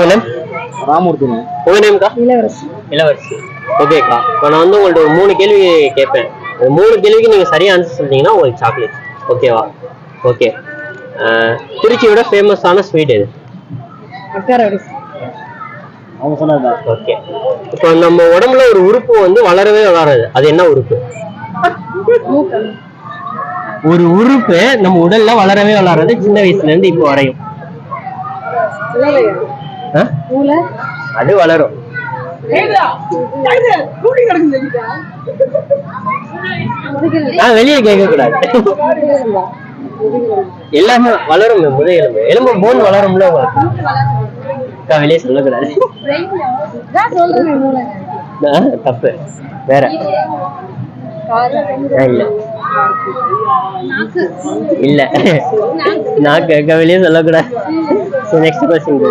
Name? Ramurthy. உங்க நேம்க்கா? இளவரசி. இளவரசி. ஓகேக்கா, இப்போ நான் வந்து உங்கள்ட்ட ஒரு 3 கேள்வி கேட்பேன். அந்த 3 கேள்விக்கு நீங்க சரியா ஆன்சர் சொல்லிட்டீங்கன்னா உங்களுக்கு சாக்லேட். ஓகேவா? ஓகே. திருச்சியோட ஃபேமஸான ஸ்வீட் எது? அவங்க சொன்னது. ஓகே. இப்போ நம்ம உடம்புல ஒரு உறுப்பு வந்து வளரவே வளராது, அது என்ன உறுப்பு? ஒரு உறுப்பு நம்ம உடல்ல வளரவே வளராது, சின்ன வயசுல இருந்து இப்போ வரையும். அது வளரும். வெளியே கேட்க கூடாது. எல்லாமே வளரும். முதுகெலும்பு, எலும்பு போன் வளரும்ல. வெளியே சொல்லக்கூடாது. தப்பு. வேற இல்ல இல்ல, நான் கேட்க வெளியே சொல்லக்கூடாது. Next question.